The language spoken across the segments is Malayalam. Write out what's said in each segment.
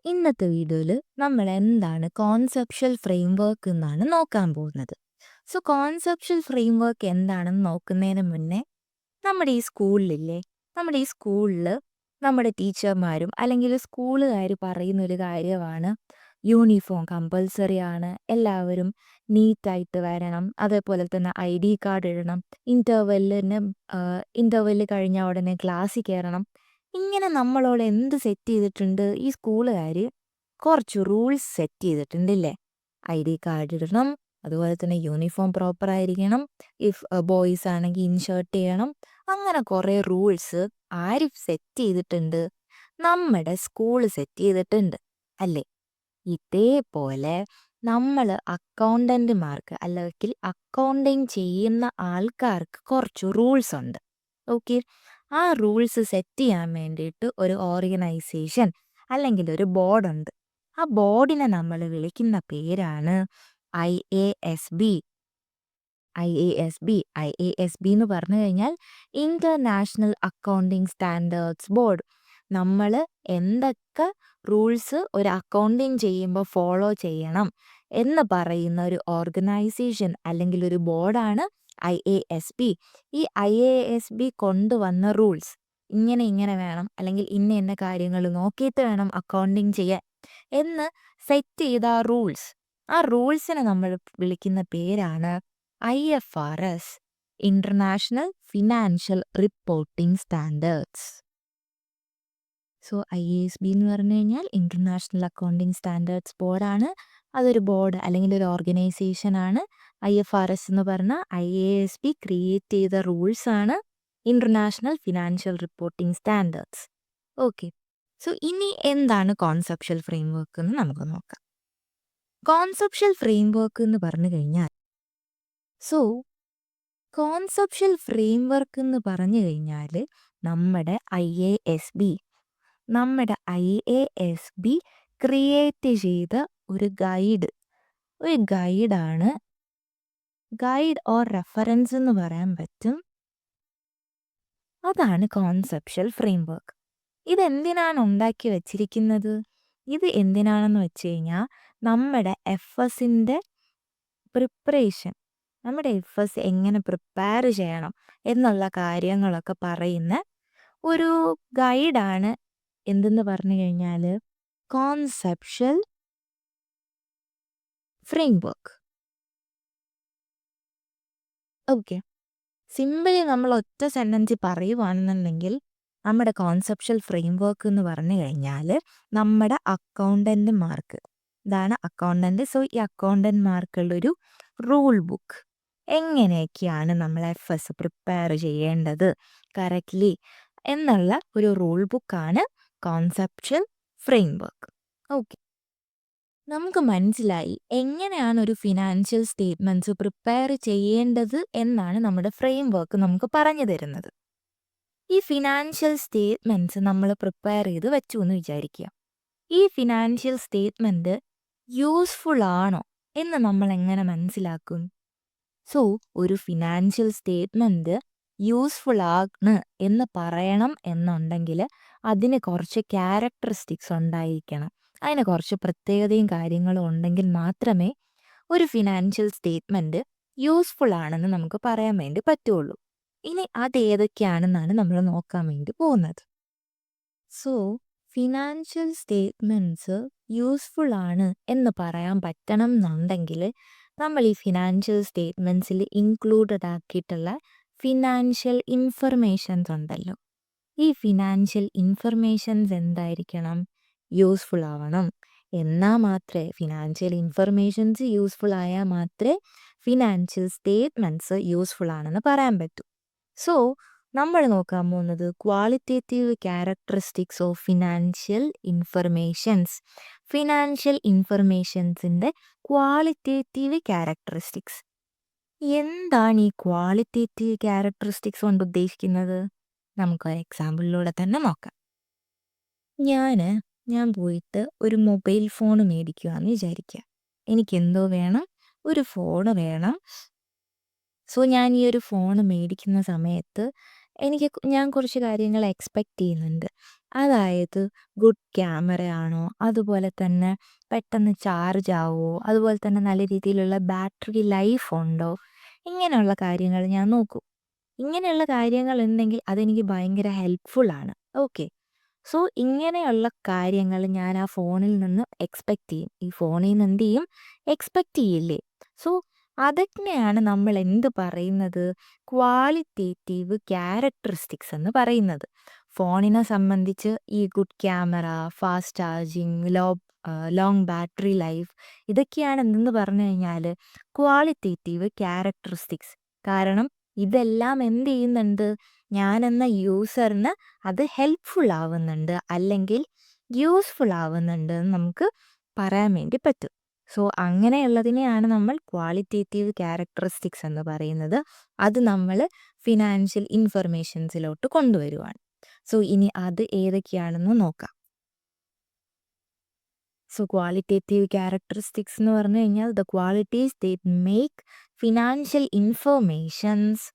ഇന്നത്തെ വീഡിയോയിൽ നമ്മൾ എന്താണ് കോൺസെപ്ച്വൽ ഫ്രെയിംവർക്ക് എന്നാണ് നോക്കാൻ പോകുന്നത്. സോ കോൺസെപ്ച്വൽ ഫ്രെയിംവർക്ക് എന്താണെന്ന് നോക്കുന്നതിന് മുന്നേ നമ്മുടെ ഈ സ്കൂളിലില്ലേ, നമ്മുടെ ഈ സ്കൂളിൽ നമ്മുടെ ടീച്ചർമാരും അല്ലെങ്കിൽ സ്കൂളുകാർ പറയുന്നൊരു കാര്യമാണ് യൂണിഫോം കമ്പൽസറി ആണ്, എല്ലാവരും നീറ്റായിട്ട് വരണം, അതേപോലെ തന്നെ ID കാർഡ് ഇടണം, ഇൻ്റർവെല്ലിന് കഴിഞ്ഞ ഉടനെ ക്ലാസ്സിൽ കയറണം. ഇങ്ങനെ നമ്മളോട് എന്ത് സെറ്റ് ചെയ്തിട്ടുണ്ട് ഈ സ്കൂളുകാർ? കുറച്ച് റൂൾസ് സെറ്റ് ചെയ്തിട്ടുണ്ടില്ലേ? ID കാർഡ് ഇടണം, അതുപോലെ തന്നെ യൂണിഫോം പ്രോപ്പർ ആയിരിക്കണം, ഇഫ് ബോയ്സ് ആണെങ്കിൽ ഇൻഷർട്ട് ചെയ്യണം. അങ്ങനെ കുറേ റൂൾസ് ആര് സെറ്റ് ചെയ്തിട്ടുണ്ട്? നമ്മുടെ സ്കൂൾ സെറ്റ് ചെയ്തിട്ടുണ്ട് അല്ലേ? ഇതേപോലെ നമ്മൾ അക്കൗണ്ടന്റുമാർക്ക് അല്ലെങ്കിൽ അക്കൗണ്ടിങ് ചെയ്യുന്ന ആൾക്കാർക്ക് കുറച്ച് റൂൾസ് ഉണ്ട്. ഓക്കെ, ആ റൂൾസ് സെറ്റ് ചെയ്യാൻ വേണ്ടിയിട്ട് ഒരു ഓർഗനൈസേഷൻ അല്ലെങ്കിൽ ഒരു ബോർഡുണ്ട്. ആ ബോർഡിനെ നമ്മൾ വിളിക്കുന്ന പേരാണ് IASB. IASB എന്ന് പറഞ്ഞു കഴിഞ്ഞാൽ ഇന്റർനാഷണൽ അക്കൗണ്ടിങ് സ്റ്റാൻഡേർഡ്സ് ബോർഡ്. നമ്മൾ എന്തൊക്കെ റൂൾസ് ഒരു അക്കൗണ്ടിങ് ചെയ്യുമ്പോൾ ഫോളോ ചെയ്യണം എന്ന് പറയുന്ന ഒരു ഓർഗനൈസേഷൻ അല്ലെങ്കിൽ ഒരു ബോർഡാണ് IASB. ഈ IASB കൊണ്ടുവന്ന റൂൾസ് ഇങ്ങനെ വേണം, അല്ലെങ്കിൽ ഇന്ന കാര്യങ്ങൾ നോക്കിയിട്ട് വേണം അക്കൗണ്ടിങ് ചെയ്യാൻ എന്ന് സെറ്റ് ചെയ്ത ആ റൂൾസിനെ നമ്മൾ വിളിക്കുന്ന പേരാണ് IFRS, international financial reporting standards. So IASB എന്ന് പറഞ്ഞു കഴിഞ്ഞാൽ ഇന്റർനാഷണൽ അക്കൗണ്ടിങ് സ്റ്റാൻഡേർഡ്സ് ബോർഡാണ്. അതൊരു ബോർഡ് അല്ലെങ്കിൽ ഒരു ഓർഗനൈസേഷൻ ആണ്. IFRS എന്ന് പറഞ്ഞാൽ IASB ക്രിയേറ്റ് ചെയ്ത റൂൾസ് ആണ്, international financial reporting standards. Okay, so ഇനി എന്താണ് കോൺസെപ്ച്വൽ ഫ്രെയിംവർക്ക് എന്ന് നമുക്ക് നോക്കാം. കോൺസെപ്ച്വൽ ഫ്രെയിംവർക്ക് എന്ന് പറഞ്ഞു കഴിഞ്ഞാൽ കോൺസെപ്ച്വൽ ഫ്രെയിംവർക്ക് എന്ന് പറഞ്ഞു കഴിഞ്ഞാൽ നമ്മുടെ IASB ക്രിയേറ്റ് ചെയ്ത ഒരു ഗൈഡാണ്. ഗൈഡ് ഓർ റെഫറൻസ് എന്ന് പറയാൻ പറ്റും. അതാണ് കോൺസെപ്ച്വൽ ഫ്രെയിംവർക്ക്. ഇതെന്തിനാണ് ഉണ്ടാക്കി വച്ചിരിക്കുന്നത്? ഇത് എന്തിനാണെന്ന് വെച്ച് കഴിഞ്ഞാൽ നമ്മുടെ FSൻ്റെ പ്രിപ്പറേഷൻ, നമ്മുടെ FS എങ്ങനെ പ്രിപ്പയർ ചെയ്യണം എന്നുള്ള കാര്യങ്ങളൊക്കെ പറയുന്ന ഒരു ഗൈഡാണ്. എന്തെന്ന് പറഞ്ഞു കഴിഞ്ഞാൽ കോൺസെപ്ച്വൽ ഫ്രെയിംവർക്ക്. ഓക്കെ, സിമ്പിളി നമ്മൾ ഒറ്റ സെൻറ്റൻസിൽ പറയുവാണെന്നുണ്ടെങ്കിൽ നമ്മുടെ കോൺസെപ്ച്വൽ ഫ്രെയിംവർക്ക് എന്ന് പറഞ്ഞു കഴിഞ്ഞാൽ നമ്മുടെ അക്കൗണ്ടന്റുമാർക്ക്, ഇതാണ് അക്കൗണ്ടന്റ്. സോ ഈ അക്കൗണ്ടന്റുമാർക്കുള്ളൊരു റൂൾ ബുക്ക്, എങ്ങനെയൊക്കെയാണ് നമ്മൾ FS പ്രിപ്പയർ ചെയ്യേണ്ടത് കറക്റ്റ്ലി എന്നുള്ള ഒരു റൂൾ ബുക്കാണ് കോൺസെപ്ച്വൽ ഫ്രെയിംവർക്ക്. ഓക്കെ, നമുക്ക് മനസ്സിലായി എങ്ങനെയാണ് ഒരു ഫിനാൻഷ്യൽ സ്റ്റേറ്റ്മെൻറ്റ്സ് പ്രിപ്പയർ ചെയ്യേണ്ടത് എന്നാണ് നമ്മുടെ ഫ്രെയിംവർക്ക് നമുക്ക് പറഞ്ഞു തരുന്നത്. ഈ ഫിനാൻഷ്യൽ സ്റ്റേറ്റ്മെൻറ്റ്സ് നമ്മൾ പ്രിപ്പയർ ചെയ്ത് വെച്ചു എന്ന് വിചാരിക്കുക. ഈ ഫിനാൻഷ്യൽ സ്റ്റേറ്റ്മെൻറ്റ് യൂസ്ഫുൾ ആണോ എന്ന് നമ്മൾ എങ്ങനെ മനസ്സിലാക്കും? സോ ഒരു ഫിനാൻഷ്യൽ സ്റ്റേറ്റ്മെൻറ്റ് യൂസ്ഫുൾ ആണ് എന്ന് പറയണം എന്നുണ്ടെങ്കിൽ അതിന് കുറച്ച് ക്യാരക്ടറിസ്റ്റിക്സ് ഉണ്ടായിരിക്കണം. അതിന് കുറച്ച് പ്രത്യേകതയും കാര്യങ്ങളും ഉണ്ടെങ്കിൽ മാത്രമേ ഒരു ഫിനാൻഷ്യൽ സ്റ്റേറ്റ്മെൻറ്റ് യൂസ്ഫുൾ ആണെന്ന് നമുക്ക് പറയാൻ വേണ്ടി പറ്റുള്ളൂ. ഇനി അതേതൊക്കെയാണെന്നാണ് നമ്മൾ നോക്കാൻ വേണ്ടി പോകുന്നത്. സോ ഫിനാൻഷ്യൽ സ്റ്റേറ്റ്മെൻറ്റ്സ് യൂസ്ഫുൾ ആണ് എന്ന് പറയാൻ പറ്റണം എന്നുണ്ടെങ്കിൽ നമ്മൾ ഈ ഫിനാൻഷ്യൽ സ്റ്റേറ്റ്മെൻറ്റ്സിൽ ഇൻക്ലൂഡഡ് ആക്കിയിട്ടുള്ള ഫിനാൻഷ്യൽ ഇൻഫർമേഷൻസ് ഉണ്ടല്ലോ, ഈ ഫിനാൻഷ്യൽ ഇൻഫർമേഷൻസ് എന്തായിരിക്കണം? യൂസ്ഫുൾ ആവണം. എന്നാൽ മാത്രമേ ഫിനാൻഷ്യൽ ഇൻഫർമേഷൻസ് യൂസ്ഫുൾ ആയാൽ മാത്രമേ ഫിനാൻഷ്യൽ സ്റ്റേറ്റ്മെൻറ്റ്സ് യൂസ്ഫുൾ ആണെന്ന് പറയാൻ പറ്റൂ. സോ നമ്മൾ നോക്കാൻ പോകുന്നത് qualitative characteristics of financial informations. Financial ഇൻഫർമേഷൻസിൻ്റെ ക്വാളിറ്റേറ്റീവ് ക്യാരക്ടറിസ്റ്റിക്സ്. എന്താണ് ഈ ക്വാളിറ്റേറ്റീവ് ക്യാരക്ടറിസ്റ്റിക്സ് കൊണ്ട് ഉദ്ദേശിക്കുന്നത്? നമുക്കൊരു എക്സാമ്പിളിലൂടെ തന്നെ നോക്കാം. ഞാൻ പോയിട്ട് ഒരു മൊബൈൽ ഫോൺ മേടിക്കുകയെന്ന് വിചാരിക്കുക. എനിക്കെന്തോ വേണം? ഒരു ഫോൺ വേണം. സോ ഞാൻ ഈ ഒരു ഫോൺ മേടിക്കുന്ന സമയത്ത് ഞാൻ കുറച്ച് കാര്യങ്ങൾ എക്സ്പെക്റ്റ് ചെയ്യുന്നുണ്ട്. അതായത് ഗുഡ് ക്യാമറയാണോ, അതുപോലെ തന്നെ പെട്ടെന്ന് ചാർജ് ആവുമോ, അതുപോലെ തന്നെ നല്ല രീതിയിലുള്ള ബാറ്ററി ലൈഫ് ഉണ്ടോ, ഇങ്ങനെയുള്ള കാര്യങ്ങൾ ഞാൻ നോക്കും. ഇങ്ങനെയുള്ള കാര്യങ്ങൾ ഉണ്ടെങ്കിൽ അതെനിക്ക് ഭയങ്കര ഹെൽപ്ഫുൾ ആണ്. ഓക്കെ. സോ ഇങ്ങനെയുള്ള കാര്യങ്ങൾ ഞാൻ ആ ഫോണിൽ നിന്ന് എക്സ്പെക്റ്റ് ചെയ്യും. ഈ ഫോണിൽ നിന്ന് എന്ത് ചെയ്യും? എക്സ്പെക്റ്റ് ചെയ്യില്ലേ? സോ അതൊക്കെയാണ് നമ്മൾ എന്ത് പറയുന്നത്? ക്വാളിറ്റേറ്റീവ് ക്യാരക്ടറിസ്റ്റിക്സ് എന്ന് പറയുന്നത്. ഫോണിനെ സംബന്ധിച്ച് ഈ good camera, fast charging, long battery life, ഇതൊക്കെയാണ് എന്തെന്ന് പറഞ്ഞു കഴിഞ്ഞാൽ ക്വാളിറ്റേറ്റീവ് ക്യാരക്ടറിസ്റ്റിക്സ്. കാരണം ഇതെല്ലാം എന്ത് ചെയ്യുന്നുണ്ട്? ഞാനെന്ന യൂസറിന് അത് ഹെൽപ്ഫുൾ ആവുന്നുണ്ട്, അല്ലെങ്കിൽ യൂസ്ഫുൾ ആവുന്നുണ്ട് എന്ന് നമുക്ക് പറയാൻ വേണ്ടി പറ്റും. സോ അങ്ങനെയുള്ളതിനെയാണ് നമ്മൾ ക്വാളിറ്റേറ്റീവ് ക്യാരക്ടറിസ്റ്റിക്സ് എന്ന് പറയുന്നത്. അത് നമ്മൾ ഫിനാൻഷ്യൽ ഇൻഫർമേഷൻസിലോട്ട് കൊണ്ടുവരുവാണ്. സോ ഇനി അത് ഏതൊക്കെയാണെന്ന് നോക്കാം. സോ ക്വാളിറ്റേറ്റീവ് ക്യാരക്ടറിസ്റ്റിക്സ് എന്ന് പറഞ്ഞു കഴിഞ്ഞാൽ the qualities that make financial informations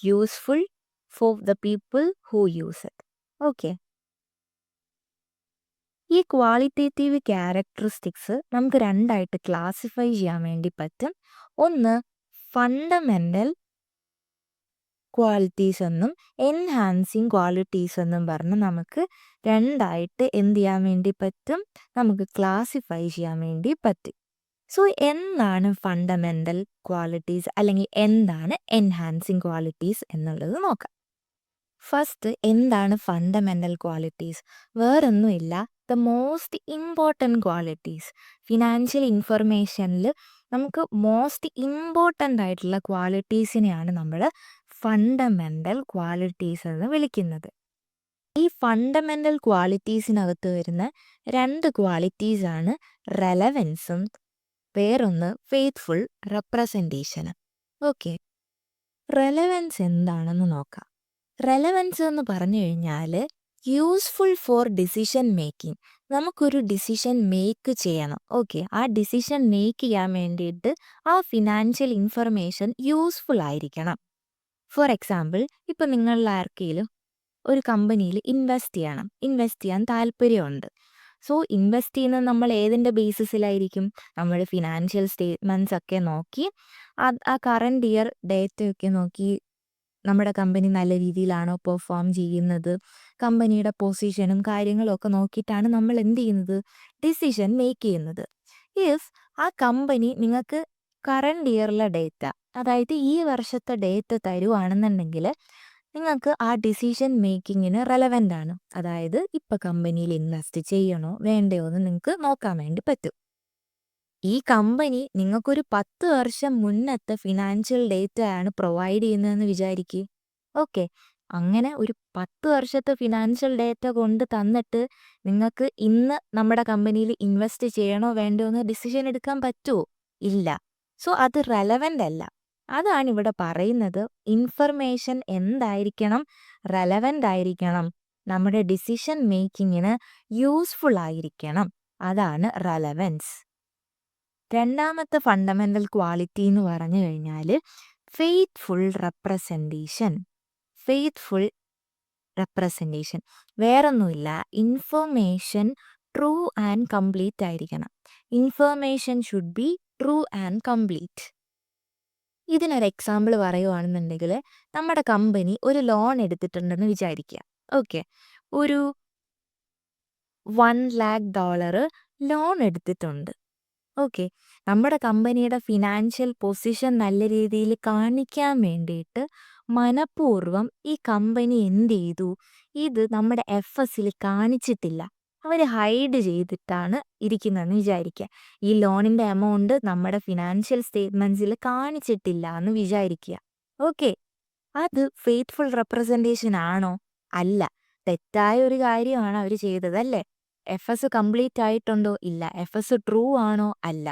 useful for the people who use it. Okay. ഈ ക്വാളിറ്റേറ്റീവ് ക്യാരക്ടറിസ്റ്റിക്സ് നമുക്ക് രണ്ടായിട്ട് ക്ലാസിഫൈ ചെയ്യാൻ വേണ്ടി പറ്റും. ഒന്ന് ഫണ്ടമെൻ്റൽ ക്വാളിറ്റീസ് എന്നും എൻഹാൻസിങ് ക്വാളിറ്റീസ് എന്നും പറഞ്ഞ് നമുക്ക് രണ്ടായിട്ട് എന്ത് ചെയ്യാൻ വേണ്ടി പറ്റും? നമുക്ക് ക്ലാസിഫൈ ചെയ്യാൻ വേണ്ടി പറ്റും. സോ എന്താണ് ഫണ്ടമെൻ്റൽ ക്വാളിറ്റീസ്, അല്ലെങ്കിൽ എന്താണ് എൻഹാൻസിങ് ക്വാളിറ്റീസ് എന്നുള്ളത് നോക്കാം. ഫസ്റ്റ്, എന്താണ് ഫണ്ടമെൻ്റൽ ക്വാളിറ്റീസ്? വേറൊന്നുമില്ല, the most important qualities. Financial ഇൻഫർമേഷനിൽ നമുക്ക് മോസ്റ്റ് ഇമ്പോർട്ടൻ്റ് ആയിട്ടുള്ള ക്വാളിറ്റീസിനെയാണ് നമ്മൾ ഫണ്ടമെൻ്റൽ ക്വാളിറ്റീസ് എന്ന് വിളിക്കുന്നത്. ഈ ഫണ്ടമെൻ്റൽ ക്വാളിറ്റീസിനകത്ത് വരുന്ന രണ്ട് ക്വാളിറ്റീസാണ് റെലവൻസും വേറൊന്ന് ഫെയ്ത്ത്ഫുൾ റെപ്രസെൻറ്റേഷനും. ഓക്കെ. റെലവൻസ് എന്താണെന്ന് നോക്കാം. റെലവൻസ് എന്ന് പറഞ്ഞു കഴിഞ്ഞാൽ യൂസ്ഫുൾ ഫോർ ഡിസിഷൻ മേക്കിംഗ്. നമുക്കൊരു ഡിസിഷൻ മേക്ക് ചെയ്യണം. ഓക്കെ. ആ ഡിസിഷൻ മേക്ക് ചെയ്യാൻ വേണ്ടിയിട്ട് ആ ഫിനാൻഷ്യൽ ഇൻഫർമേഷൻ യൂസ്ഫുൾ ആയിരിക്കണം. ഫോർ എക്സാമ്പിൾ, ഇപ്പം നിങ്ങളിൽ ആർക്കെങ്കിലും ഒരു കമ്പനിയിൽ ഇൻവെസ്റ്റ് ചെയ്യാൻ താല്പര്യമുണ്ട്. സോ ഇൻവെസ്റ്റ് ചെയ്യുന്നത് നമ്മൾ ഏതിൻ്റെ ബേസിസിലായിരിക്കും? നമ്മൾ ഫിനാൻഷ്യൽ സ്റ്റേറ്റ്മെൻറ്റ്സ് ഒക്കെ നോക്കി, ആ കറണ്ട് ഇയർ ഡേറ്റയൊക്കെ നോക്കി നമ്മുടെ കമ്പനി നല്ല രീതിയിലാണോ പെർഫോം ചെയ്യുന്നത്, കമ്പനിയുടെ പൊസിഷനും കാര്യങ്ങളും ഒക്കെ നോക്കിയിട്ടാണ് നമ്മൾ എന്ത് ചെയ്യുന്നത്? ഡിസിഷൻ മേക്ക് ചെയ്യുന്നത്. ഇഫ് ആ കമ്പനി നിങ്ങൾക്ക് കറണ്ട് ഇയറിലെ ഡേറ്റ, അതായത് ഈ വർഷത്തെ ഡേറ്റ തരുവാണെന്നുണ്ടെങ്കിൽ നിങ്ങൾക്ക് ആ ഡിസിഷൻ മേക്കിങ്ങിന് റെലവൻ്റ് ആണ്. അതായത് ഇപ്പം കമ്പനിയിൽ ഇൻവെസ്റ്റ് ചെയ്യണോ വേണ്ടയോ എന്ന് നിങ്ങൾക്ക് നോക്കാൻ വേണ്ടി പറ്റും. ഈ കമ്പനി നിങ്ങൾക്കൊരു 10 വർഷം മുന്നത്തെ ഫിനാൻഷ്യൽ ഡേറ്റ ആണ് പ്രൊവൈഡ് ചെയ്യുന്നതെന്ന് വിചാരിക്കുക. ഓക്കെ. അങ്ങനെ ഒരു 10 വർഷത്തെ ഫിനാൻഷ്യൽ ഡേറ്റ കൊണ്ട് തന്നിട്ട് നിങ്ങൾക്ക് ഇന്ന് നമ്മുടെ കമ്പനിയിൽ ഇൻവെസ്റ്റ് ചെയ്യണോ വേണ്ടയോ എന്ന് ഡിസിഷൻ എടുക്കാൻ പറ്റുമോ? ഇല്ല. സോ അത് റെലവൻ്റ് അല്ല. അതാണ് ഇവിടെ പറയുന്നത്. ഇൻഫർമേഷൻ എന്തായിരിക്കണം? റെലവൻ്റ് ആയിരിക്കണം. നമ്മുടെ ഡിസിഷൻ മേക്കിങ്ങിന് യൂസ്ഫുൾ ആയിരിക്കണം. അതാണ് റെലവൻസ്. രണ്ടാമത്തെ ഫണ്ടമെൻ്റൽ ക്വാളിറ്റി എന്ന് പറഞ്ഞു കഴിഞ്ഞാൽ ഫെയ്ത്ത്ഫുൾ റെപ്രസെൻറ്റേഷൻ. ഫെയ്ത്ത്ഫുൾ റെപ്രസെൻറ്റേഷൻ വേറൊന്നുമില്ല, ഇൻഫർമേഷൻ ട്രൂ ആൻഡ് കംപ്ലീറ്റ് ആയിരിക്കണം. Information should be true and complete. ഇതിനൊരു എക്സാമ്പിൾ പറയുവാണെന്നുണ്ടെങ്കിൽ, നമ്മുടെ കമ്പനി ഒരു ലോൺ എടുത്തിട്ടുണ്ടെന്ന് വിചാരിക്കുക. ഓക്കെ. ഒരു $1,00,000 ലോൺ എടുത്തിട്ടുണ്ട്. ഓക്കെ. നമ്മുടെ കമ്പനിയുടെ ഫിനാൻഷ്യൽ പൊസിഷൻ നല്ല രീതിയിൽ കാണിക്കാൻ വേണ്ടിയിട്ട് മനഃപൂർവ്വം ഈ കമ്പനി എന്ത് ചെയ്തു? ഇത് നമ്മുടെ എഫ്എസിൽ കാണിച്ചിട്ടില്ല. അവർ ഹൈഡ് ചെയ്തിട്ടാണ് ഇരിക്കുന്നതെന്ന് വിചാരിക്കുക. ഈ ലോണിൻ്റെ എമൗണ്ട് നമ്മുടെ ഫിനാൻഷ്യൽ സ്റ്റേറ്റ്മെൻറ്റ്സിൽ കാണിച്ചിട്ടില്ല എന്ന് വിചാരിക്കുക. ഓക്കെ. അത് ഫെയ്ത്ത്ഫുൾ റെപ്രസെൻറ്റേഷൻ ആണോ? അല്ല. തെറ്റായ ഒരു കാര്യമാണ് അവർ ചെയ്തത്, അല്ലേ? എഫ്എസ് കംപ്ലീറ്റ് ആയിട്ടുണ്ടോ? ഇല്ല. എഫ്എസ് ട്രൂ ആണോ? അല്ല.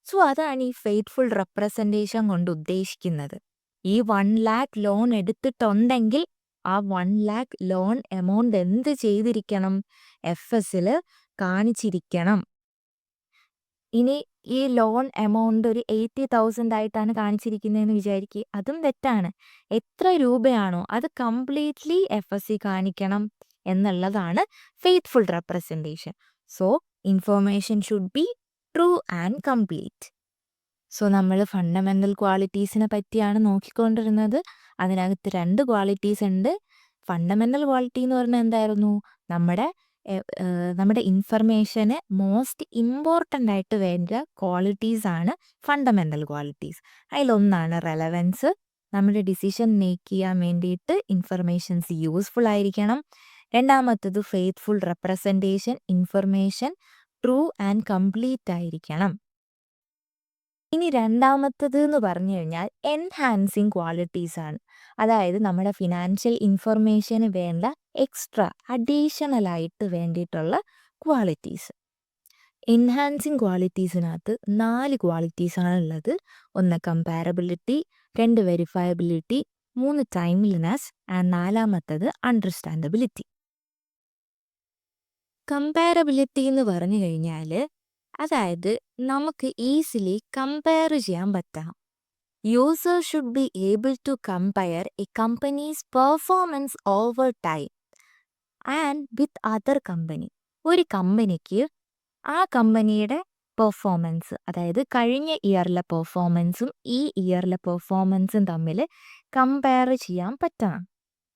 സോ അതാണ് ഈ ഫെയ്ത്ത്ഫുൾ റെപ്രസെൻറ്റേഷൻ കൊണ്ട് ഉദ്ദേശിക്കുന്നത്. ഈ 1,00,000 ലോൺ എടുത്തിട്ടുണ്ടെങ്കിൽ ആ 1,00,000 ലോൺ എമൗണ്ട് എന്ത് ചെയ്തിരിക്കണം? എഫ്എസിൽ കാണിച്ചിരിക്കണം. ഇനി ഈ ലോൺ എമൗണ്ട് ഒരു 80,000 ആയിട്ടാണ് കാണിച്ചിരിക്കുന്നതെന്ന് വിചാരിക്കുക. അതും തെറ്റാണ്. എത്ര രൂപയാണോ അത് കംപ്ലീറ്റ്ലി FSC കാണിക്കണം എന്നുള്ളതാണ് faithful representation. So information should be true and complete. So നമ്മൾ ഫണ്ടമെൻ്റൽ ക്വാളിറ്റീസിനെ പറ്റിയാണ് നോക്കിക്കൊണ്ടിരുന്നത്. അതിനകത്ത് 2 ക്വാളിറ്റീസ് ഉണ്ട്. ഫണ്ടമെൻ്റൽ ക്വാളിറ്റി എന്ന് പറഞ്ഞാൽ എന്തായിരുന്നു? നമ്മുടെ ഇൻഫർമേഷന് മോസ്റ്റ് ഇമ്പോർട്ടൻ്റ് ആയിട്ട് വേണ്ട ക്വാളിറ്റീസാണ് ഫണ്ടമെൻ്റൽ ക്വാളിറ്റീസ്. അതിലൊന്നാണ് റെലവൻസ്. നമ്മുടെ ഡിസിഷൻ മേക്ക് ചെയ്യാൻ വേണ്ടിയിട്ട് ഇൻഫർമേഷൻസ് യൂസ്ഫുൾ ആയിരിക്കണം. രണ്ടാമത്തത് faithful representation. Information true and complete ആയിരിക്കണം. ഇനി രണ്ടാമത്തത് എന്ന് പറഞ്ഞു കഴിഞ്ഞാൽ എൻഹാൻസിങ് ക്വാളിറ്റീസ് ആണ്. അതായത് നമ്മുടെ ഫിനാൻഷ്യൽ ഇൻഫർമേഷന് വേണ്ട എക്സ്ട്രാ അഡീഷണൽ ആയിട്ട് വേണ്ടിയിട്ടുള്ള ക്വാളിറ്റീസ്. എൻഹാൻസിങ് ക്വാളിറ്റീസിനകത്ത് 4 ക്വാളിറ്റീസാണ് ഉള്ളത്. 1 കമ്പാരബിലിറ്റി, 2 വെരിഫയബിലിറ്റി, 3 ടൈംലിനെസ് ആൻഡ് 4-മത്തത് അണ്ടർസ്റ്റാൻഡബിലിറ്റി. കമ്പാരബിലിറ്റി എന്ന് പറഞ്ഞു കഴിഞ്ഞാൽ അതായത് നമുക്ക് ഈസിലി കമ്പയർ ചെയ്യാൻ പറ്റണം. User should be able to compare a company's performance over time and with other company. ഒരു കമ്പനിക്ക് ആ കമ്പനിയുടെ പെർഫോമൻസ്, അതായത് കഴിഞ്ഞ ഇയറിലെ പെർഫോമൻസും ഈ ഇയറിലെ പെർഫോമൻസും തമ്മിൽ കമ്പയർ ചെയ്യാൻ പറ്റണം.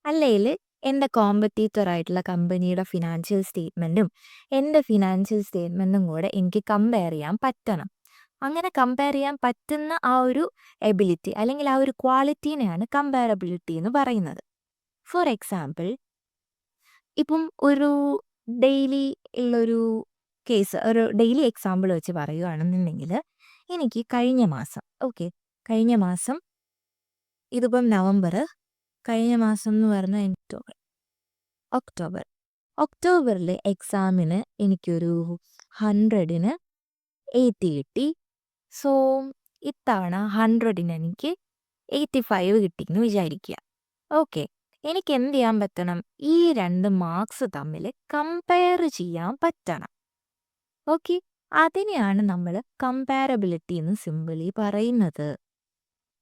അല്ലെങ്കിൽ എൻ്റെ കോമ്പറ്റീറ്റർ ആയിട്ടുള്ള കമ്പനിയുടെ ഫിനാൻഷ്യൽ സ്റ്റേറ്റ്മെൻറ്റും എൻ്റെ ഫിനാൻഷ്യൽ സ്റ്റേറ്റ്മെൻറ്റും കൂടെ എനിക്ക് കമ്പയർ ചെയ്യാൻ പറ്റണം. അങ്ങനെ കമ്പയർ ചെയ്യാൻ പറ്റുന്ന ആ ഒരു എബിലിറ്റി അല്ലെങ്കിൽ ആ ഒരു ക്വാളിറ്റീനെയാണ് കമ്പാരബിലിറ്റി എന്ന് പറയുന്നത്. ഫോർ എക്സാമ്പിൾ, ഇപ്പം ഒരു ഡെയിലി ഉള്ളൊരു കേസ്, ഒരു ഡെയിലി എക്സാമ്പിൾ വെച്ച് പറയുകയാണെന്നുണ്ടെങ്കിൽ എനിക്ക് കഴിഞ്ഞ മാസം ഇതിപ്പം നവംബർ, കഴിഞ്ഞ മാസം എന്ന് പറഞ്ഞാൽ ഒക്ടോബറിൽ എക്സാമിന് എനിക്കൊരു 100-ന് 80 കിട്ടി. സോ ഇത്തവണ 100-ന് എനിക്ക് 85 കിട്ടിയെന്ന് വിചാരിക്കുക. ഓക്കെ, എനിക്ക് എന്ത് ചെയ്യാൻ പറ്റണം? ഈ 2 മാർക്സ് തമ്മിൽ കമ്പയർ ചെയ്യാൻ പറ്റണം. ഓക്കെ, അതിനെയാണ് നമ്മൾ കമ്പാരബിലിറ്റി എന്ന് സിമ്പിളി പറയുന്നത്.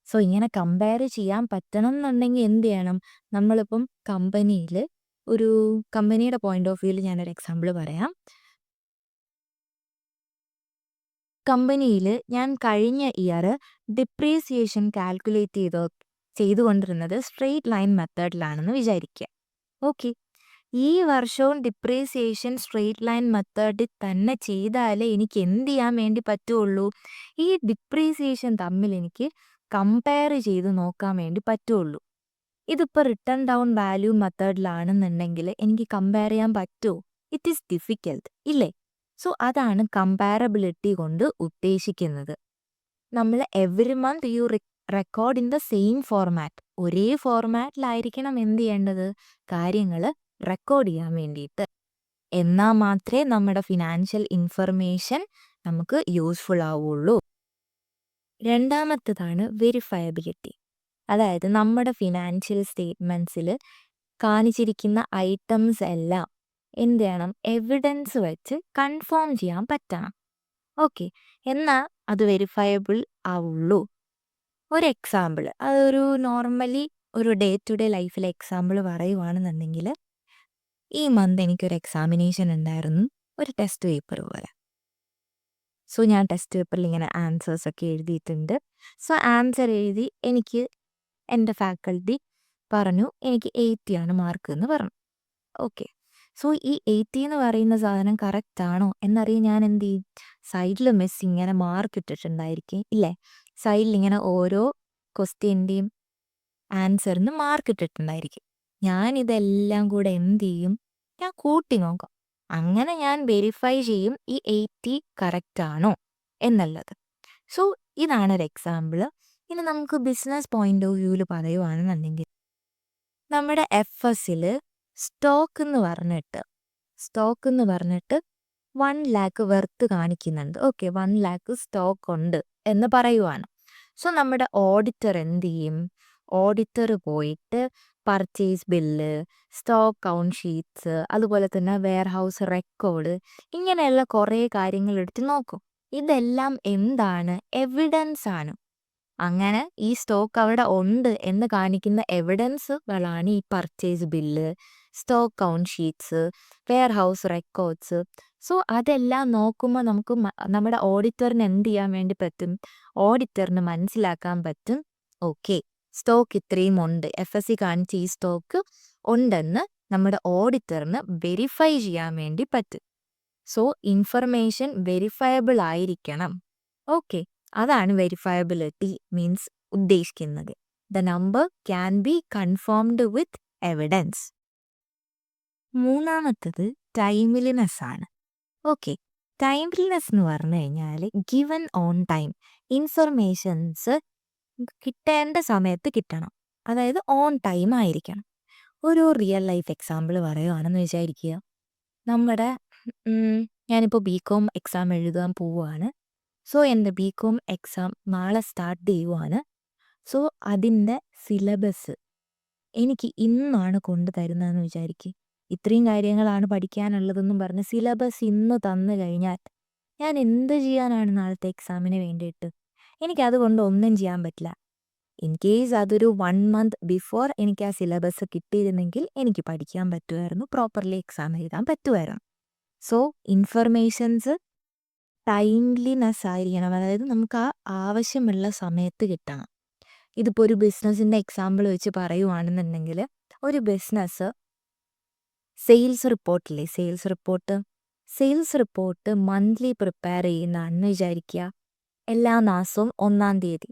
സോ ഇങ്ങനെ കമ്പയർ ചെയ്യാൻ പറ്റണം എന്നുണ്ടെങ്കിൽ എന്ത് ചെയ്യണം? നമ്മളിപ്പം കമ്പനിയുടെ പോയിന്റ് ഓഫ് വ്യൂവിൽ ഞാനൊരു എക്സാമ്പിൾ പറയാം. കമ്പനിയിൽ ഞാൻ കഴിഞ്ഞ ഇയർ ഡിപ്രീസിയേഷൻ കാൽക്കുലേറ്റ് ചെയ്തുകൊണ്ടിരുന്നത് സ്ട്രെയിറ്റ് ലൈൻ മെത്തേഡിലാണെന്ന് വിചാരിക്കുക. ഓക്കെ, ഈ വർഷവും ഡിപ്രീസിയേഷൻ സ്ട്രെയിറ്റ് ലൈൻ മെത്തേഡിൽ തന്നെ ചെയ്താലേ എനിക്ക് എന്ത് ചെയ്യാൻ വേണ്ടി പറ്റുള്ളൂ? ഈ ഡിപ്രീസിയേഷൻ തമ്മിൽ എനിക്ക് കമ്പയർ ചെയ്ത് നോക്കാൻ വേണ്ടി പറ്റുള്ളൂ. ഇതിപ്പോൾ റിട്ടേൺ ഡൗൺ വാല്യൂ മെത്തേഡിലാണെന്നുണ്ടെങ്കിൽ എനിക്ക് കമ്പയർ ചെയ്യാൻ പറ്റുമോ? ഇറ്റ് ഈസ് ഡിഫിക്കൽട്ട്, ഇല്ലേ? സോ അതാണ് കമ്പാരബിലിറ്റി കൊണ്ട് ഉദ്ദേശിക്കുന്നത്. നമ്മൾ every month you record in the same format. ഒരേ ഫോർമാറ്റിലായിരിക്കണം എന്ത് ചെയ്യേണ്ടത്? കാര്യങ്ങൾ റെക്കോർഡ് ചെയ്യാൻ വേണ്ടിയിട്ട്. എന്നാൽ മാത്രമേ നമ്മുടെ ഫിനാൻഷ്യൽ ഇൻഫർമേഷൻ നമുക്ക് യൂസ്ഫുൾ ആവുള്ളൂ. രണ്ടാമത്തതാണ് വെരിഫയബിലിറ്റി. അതായത് നമ്മുടെ ഫിനാൻഷ്യൽ സ്റ്റേറ്റ്മെൻറ്റ്സിൽ കാണിച്ചിരിക്കുന്ന ഐറ്റംസ് എല്ലാം എന്ത് ചെയ്യണം? എവിഡൻസ് വെച്ച് കൺഫേം ചെയ്യാൻ പറ്റണം. ഓക്കെ, എന്നാൽ അത് വെരിഫയബിൾ ആവുള്ളൂ. ഒരു എക്സാമ്പിൾ, അതൊരു നോർമലി ഒരു ഡേ ടു ഡേ ലൈഫിലെ എക്സാമ്പിൾ പറയുവാണെന്നുണ്ടെങ്കിൽ, ഈ മന്ത് എനിക്കൊരു എക്സാമിനേഷൻ ഉണ്ടായിരുന്നു, ഒരു ടെസ്റ്റ് പേപ്പർ പോലെ. സോ ഞാൻ ടെസ്റ്റ് പേപ്പറിൽ ഇങ്ങനെ ആൻസേഴ്സ് ഒക്കെ എഴുതിയിട്ടുണ്ട്. സോ ആൻസർ എഴുതി എനിക്ക് എൻ്റെ ഫാക്കൽറ്റി പറഞ്ഞു എനിക്ക് 80 ആണ് മാർക്ക് എന്ന് പറഞ്ഞു. ഓക്കെ, സോ ഈ 80 എന്ന് പറയുന്ന സാധനം കറക്റ്റ് ആണോ എന്നറിയാൻ ഞാൻ എന്ത് ചെയ്യും? സൈഡിൽ മിസ് ഇങ്ങനെ മാർക്ക് ഇട്ടിട്ടുണ്ടായിരിക്കും, ഇല്ലേ? സൈഡിൽ ഇങ്ങനെ ഓരോ ക്വസ്റ്റ്യൻ്റെയും ആൻസറിന് മാർക്ക് ഇട്ടിട്ടുണ്ടായിരിക്കും. ഞാനിതെല്ലാം കൂടെ എന്ത് ചെയ്യും? ഞാൻ കൂട്ടി നോക്കാം. അങ്ങനെ ഞാൻ വെരിഫൈ ചെയ്യും ഈ 80 കറക്റ്റ് ആണോ എന്നുള്ളത്. സോ ഇതാണ് ഒരു എക്സാമ്പിൾ. ഇനി നമുക്ക് ബിസിനസ് പോയിന്റ് ഓഫ് വ്യൂവിൽ പറയുവാണെന്നുണ്ടെങ്കിൽ, നമ്മുടെ FSൽ സ്റ്റോക്ക് എന്ന് പറഞ്ഞിട്ട് 1 lakh വെർത്ത് കാണിക്കുന്നുണ്ട്. ഓക്കെ, 1 lakh സ്റ്റോക്ക് ഉണ്ട് എന്ന് പറയുവാണ്. സോ നമ്മുടെ ഓഡിറ്റർ എന്ത് ചെയ്യും? ഓഡിറ്റർ പോയിട്ട് purchase bill, stock count sheets, അതുപോലെ തന്നെ വെയർ ഹൗസ് റെക്കോർഡ്, ഇങ്ങനെയുള്ള കുറേ കാര്യങ്ങൾ എടുത്ത് നോക്കും. ഇതെല്ലാം എന്താണ്? എവിഡൻസ് ആണ്. അങ്ങനെ ഈ സ്റ്റോക്ക് അവിടെ ഉണ്ട് എന്ന് കാണിക്കുന്ന എവിഡൻസുകളാണ് ഈ purchase bill, stock count sheets, warehouse records. So അതെല്ലാം നോക്കുമ്പോൾ നമുക്ക് നമ്മുടെ ഓഡിറ്ററിന് എന്ത് ചെയ്യാൻ വേണ്ടി പറ്റും? ഓഡിറ്ററിന് മനസ്സിലാക്കാൻ പറ്റും, ഓക്കെ സ്റ്റോക്ക് ഇത്രയും ഉണ്ട്, FSC കാണിച്ച ഈ സ്റ്റോക്ക് ഉണ്ടെന്ന് നമ്മുടെ ഓഡിറ്ററിന് വെരിഫൈ ചെയ്യാൻ വേണ്ടി പറ്റും. സോ ഇൻഫർമേഷൻ വെരിഫയബിൾ ആയിരിക്കണം. ഓക്കെ, അതാണ് വെരിഫയബിലിറ്റി മീൻസ് ഉദ്ദേശിക്കുന്നത്. The number can be confirmed with evidence. മൂന്നാമത്തത് ടൈംലിനെസ് ആണ്. ഓക്കെ, ടൈംലിനെസ് എന്ന് പറഞ്ഞു കഴിഞ്ഞാൽ ഗിവൻ ഓൺ ടൈം, ഇൻഫർമേഷൻസ് കിട്ടേണ്ട സമയത്ത് കിട്ടണം, അതായത് ഓൺ ടൈം ആയിരിക്കണം. ഒരു റിയൽ ലൈഫ് എക്സാമ്പിൾ പറയുകയാണെന്ന് വിചാരിക്കുക. നമ്മുടെ ഞാനിപ്പോൾ BCom എക്സാം എഴുതാൻ പോവുകയാണ്. സോ എൻ്റെ BCom എക്സാം നാളെ സ്റ്റാർട്ട് ചെയ്യുവാണ്. സോ അതിൻ്റെ സിലബസ് എനിക്ക് ഇന്നാണ് കൊണ്ടു തരുന്നതെന്ന് വിചാരിക്കുക. ഇത്രയും കാര്യങ്ങളാണ് പഠിക്കാനുള്ളതെന്നും പറഞ്ഞ് സിലബസ് ഇന്ന് തന്നു കഴിഞ്ഞാൽ ഞാൻ എന്ത് ചെയ്യാനാണ് നാളത്തെ എക്സാമിന് വേണ്ടിയിട്ട്? എനിക്കതുകൊണ്ട് ഒന്നും ചെയ്യാൻ പറ്റില്ല. ഇൻ കേസ് അതൊരു 1 month ബിഫോർ എനിക്ക് ആ സിലബസ് കിട്ടിയിരുന്നെങ്കിൽ എനിക്ക് പഠിക്കാൻ പറ്റുമായിരുന്നു, പ്രോപ്പർലി എക്സാം എഴുതാൻ പറ്റുമായിരുന്നു. സോ ഇൻഫർമേഷൻസ് ടൈംലിനെസ് ആയിരിക്കണം, അതായത് നമുക്ക് ആ ആവശ്യമുള്ള സമയത്ത് കിട്ടണം. ഇതിപ്പോൾ ഒരു ബിസിനസ്സിൻ്റെ എക്സാമ്പിൾ വെച്ച് പറയുവാണെന്നുണ്ടെങ്കിൽ, ഒരു business sales report monthly prepare ചെയ്യുന്നതാണെന്ന് വിചാരിക്കുക. എല്ലാ മാസവും 1-ാം തീയതി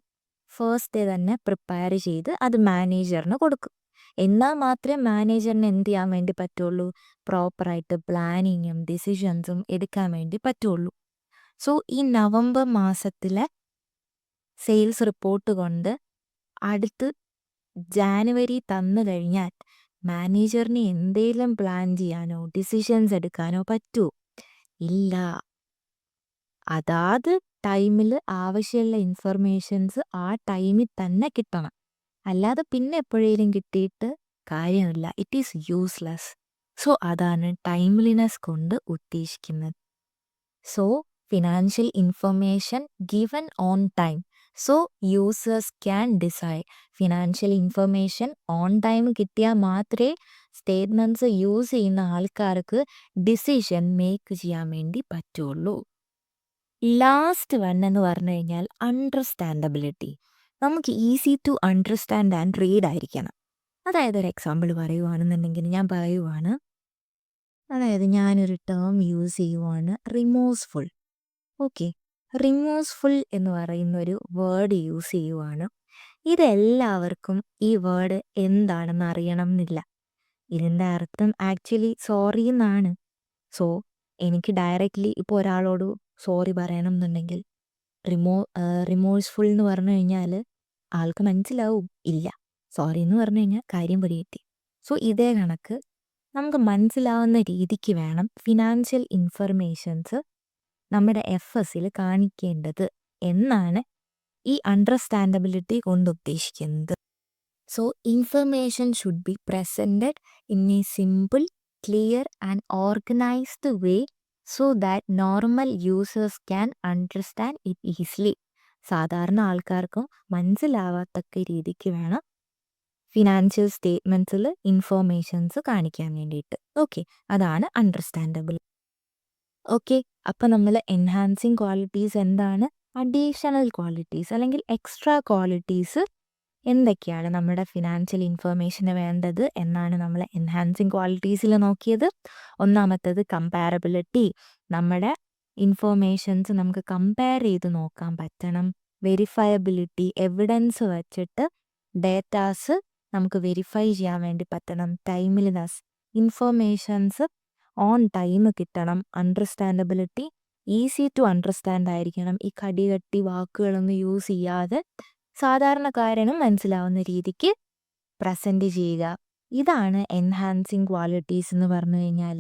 ഫസ്റ്റ് ഡേ തന്നെ പ്രിപ്പയർ ചെയ്ത് അത് മാനേജറിന് കൊടുക്കും. എന്നാൽ മാത്രമേ മാനേജറിന് എന്ത് ചെയ്യാൻ വേണ്ടി പറ്റുള്ളൂ? പ്രോപ്പറായിട്ട് പ്ലാനിങ്ങും ഡിസിഷൻസും എടുക്കാൻ വേണ്ടി പറ്റുള്ളൂ. സോ ഈ നവംബർ മാസത്തിലെ സെയിൽസ് റിപ്പോർട്ട് കൊണ്ട് അടുത്ത് ജാനുവരി തന്നു കഴിഞ്ഞാൽ മാനേജറിന് എന്തെങ്കിലും പ്ലാൻ ചെയ്യാനോ ഡിസിഷൻസ് എടുക്കാനോ പറ്റുമോ? ഇല്ല. അതാത് ടൈമിൽ ആവശ്യമുള്ള ഇൻഫർമേഷൻസ് ആ ടൈമിൽ തന്നെ കിട്ടണം, അല്ലാതെ പിന്നെ എപ്പോഴേലും കിട്ടിയിട്ട് കാര്യമില്ല, ഇറ്റ് ഈസ് യൂസ്ലെസ്. സോ അതാണ് ടൈംലിനെസ് കൊണ്ട് ഉദ്ദേശിക്കുന്നത്. So financial information given on time, so users can decide. Financial information on time കിട്ടിയാൽ മാത്രമേ സ്റ്റേറ്റ്മെൻറ്റ്സ് യൂസ് ചെയ്യുന്ന ആൾക്കാർക്ക് ഡിസിഷൻ മേക്ക് ചെയ്യാൻ വേണ്ടി പറ്റുള്ളൂ. ലാസ്റ്റ് വൺ എന്ന് പറഞ്ഞു കഴിഞ്ഞാൽ അണ്ടർസ്റ്റാൻഡബിലിറ്റി. നമുക്ക് easy to understand and read ആയിരിക്കണം. അതായത് ഒരു എക്സാമ്പിൾ പറയുവാണെന്നുണ്ടെങ്കിൽ ഞാൻ പറയുവാണ്, അതായത് ഞാനൊരു ടേം യൂസ് ചെയ്യുവാണ്, റിമോഴ്സ്ഫുൾ. ഓക്കെ, റിമോഴ്സ്ഫുൾ എന്ന് പറയുന്ന ഒരു വേർഡ് യൂസ് ചെയ്യുവാണ്. ഇതെല്ലാവർക്കും ഈ വേർഡ് എന്താണെന്ന് അറിയണം എന്നില്ല. ഇതിൻ്റെ അർത്ഥം ആക്ച്വലി സോറി എന്നാണ്. സോ എനിക്ക് ഡയറക്റ്റ്ലി ഇപ്പോൾ ഒരാളോട് സോറി പറയണം എന്നുണ്ടെങ്കിൽ റിമോഴ്സ്ഫുൾ എന്ന് പറഞ്ഞു കഴിഞ്ഞാൽ ആൾക്ക് മനസ്സിലാവും? ഇല്ല. സോറി എന്ന് പറഞ്ഞു കഴിഞ്ഞാൽ കാര്യം പിടികിട്ടി. സോ ഇതേ കണക്ക് നമുക്ക് മനസ്സിലാവുന്ന രീതിക്ക് വേണം ഫിനാൻഷ്യൽ ഇൻഫർമേഷൻസ് നമ്മുടെ FSൽ കാണിക്കേണ്ടത് എന്നാണ് ഈ അണ്ടർസ്റ്റാൻഡബിലിറ്റി കൊണ്ട് ഉദ്ദേശിക്കുന്നത്. So information should be presented in A simple, clear and organised way so that normal users can understand it easily. സാധാരണ ആൾക്കാർക്കും മനസ്സിലാവാത്തക്ക രീതിക്ക് വേണം ഫിനാൻഷ്യൽ സ്റ്റേറ്റ്മെൻറ്റ്സിൽ ഇൻഫോർമേഷൻസ് കാണിക്കാൻ വേണ്ടിയിട്ട്. ഓക്കെ, അതാണ് അണ്ടർസ്റ്റാൻഡബിൾ. ഓക്കെ, അപ്പം നമ്മൾ എൻഹാൻസിങ് ക്വാളിറ്റീസ് എന്താണ്, അഡീഷണൽ ക്വാളിറ്റീസ് അല്ലെങ്കിൽ എക്സ്ട്രാ ക്വാളിറ്റീസ് എന്തൊക്കെയാണ് നമ്മുടെ ഫിനാൻഷ്യൽ ഇൻഫർമേഷന് വേണ്ടത് എന്നാണ് നമ്മൾ എൻഹാൻസിങ് ക്വാളിറ്റീസിൽ നോക്കിയത്. ഒന്നാമത്തേത് കമ്പാരബിലിറ്റി. നമ്മുടെ ഇൻഫോർമേഷൻസ് നമുക്ക് കമ്പയർ ചെയ്ത് നോക്കാൻ പറ്റണം. വെരിഫയബിലിറ്റി, എവിഡൻസ് വച്ചിട്ട് ഡേറ്റാസ് നമുക്ക് വെരിഫൈ ചെയ്യാൻ വേണ്ടി പറ്റണം. ടൈംലിനെസ്, ഇൻഫോർമേഷൻസ് ഓൺ ടൈം കിട്ടണം. അണ്ടർസ്റ്റാൻഡബിലിറ്റി, ഈസി ടു അണ്ടർസ്റ്റാൻഡ് ആയിരിക്കണം. ഈ കടികട്ടി വാക്കുകളൊന്നും യൂസ് ചെയ്യാതെ സാധാരണക്കാരനും മനസ്സിലാവുന്ന രീതിക്ക് പ്രസൻറ്റ് ചെയ്യുക. ഇതാണ് എൻഹാൻസിങ് ക്വാളിറ്റീസ് എന്ന് പറഞ്ഞു കഴിഞ്ഞാൽ.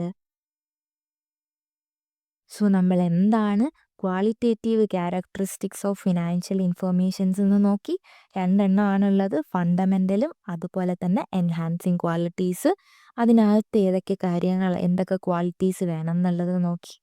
സോ നമ്മൾ എന്താണ് qualitative characteristics of financial informations എന്ന് നോക്കി. 2 എണ്ണമാണുള്ളത്, ഫണ്ടമെൻ്റലും അതുപോലെ തന്നെ എൻഹാൻസിങ് ക്വാളിറ്റീസ്. അതിനകത്ത് ഏതൊക്കെ കാര്യങ്ങൾ, എന്തൊക്കെ ക്വാളിറ്റീസ് വേണം എന്നുള്ളത് നോക്കി.